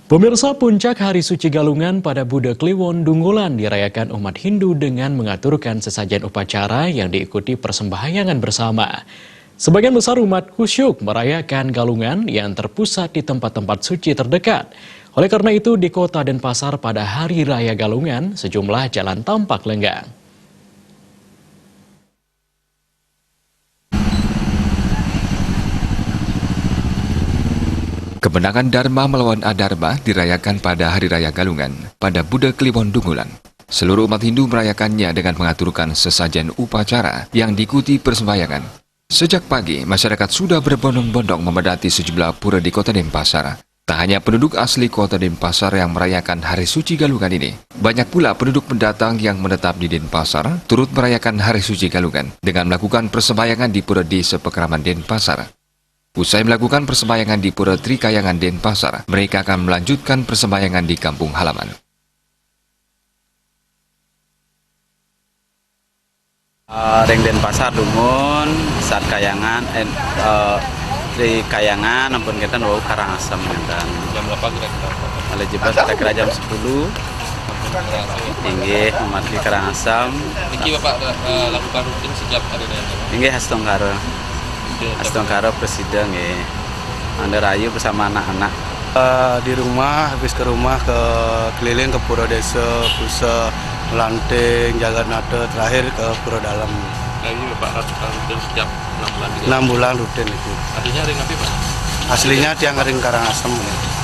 Pemirsa, puncak Hari Suci Galungan pada Buddha Kliwon Dungulan dirayakan umat Hindu dengan mengaturkan sesajen upacara yang diikuti persembahyangan bersama. Sebagian besar umat khusyuk merayakan Galungan yang terpusat di tempat-tempat suci terdekat. Oleh karena itu, di kota Denpasar pada Hari Raya Galungan, sejumlah jalan tampak lenggang. Kemenangan Dharma melawan Adharma dirayakan pada Hari Raya Galungan pada Buddha Kliwon Dungulan. Seluruh umat Hindu merayakannya dengan mengaturkan sesajen upacara yang diikuti persembahyangan. Sejak pagi, masyarakat sudah berbondong-bondong memadati sejumlah pura di kota Denpasar. Tak hanya penduduk asli kota Denpasar yang merayakan Hari Suci Galungan ini, banyak pula penduduk pendatang yang menetap di Denpasar turut merayakan Hari Suci Galungan dengan melakukan persembahyangan di Pura Desa Pekraman Denpasar. Usai melakukan persembahyangan di Pura Trikayangan Denpasar, mereka akan melanjutkan persembahyangan di kampung halaman. Ring Denpasar Dungun, saat kayangan, Trikayangan, ampun kita bau Karangasem dan Jam berapa kira-kira? oleh jebak kira-kira jam 10. Tinggi umat di Karangasem. Niki Bapak lakukan rutin sejak hari raya. Tinggi Hastongkaro Presiden ya. Anda rayu bersama anak-anak. Di rumah, habis ke rumah ke keliling ke Pura Desa, Pusa, Melanting, Jagannatha, terakhir ke Pura Dalam. Ini Bapak lakukan rutin setiap 6 bulan. 6 bulan rutin itu. Artinya ring apa Pak? Aslinya tiang ring Karangasem.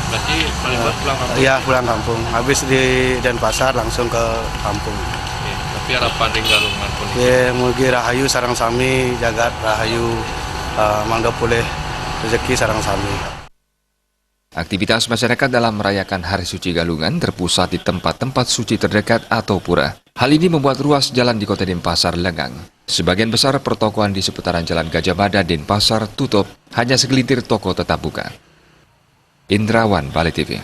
Berarti paling buat pulang kampung. Iya, pulang kampung. Habis di Denpasar langsung ke kampung. Oke, tapi harapan ring Galungan pun. Ya, mugi rahayu sarang sami, jagat rahayu, mangga pulih rezeki sarang sami. Aktivitas masyarakat dalam merayakan Hari Suci Galungan terpusat di tempat-tempat suci terdekat atau pura. Hal ini membuat ruas jalan di kota Denpasar lengang. Sebagian besar pertokoan di seputaran Jalan Gajah Mada Denpasar tutup, hanya segelintir toko tetap buka. Indrawan, Bali TV.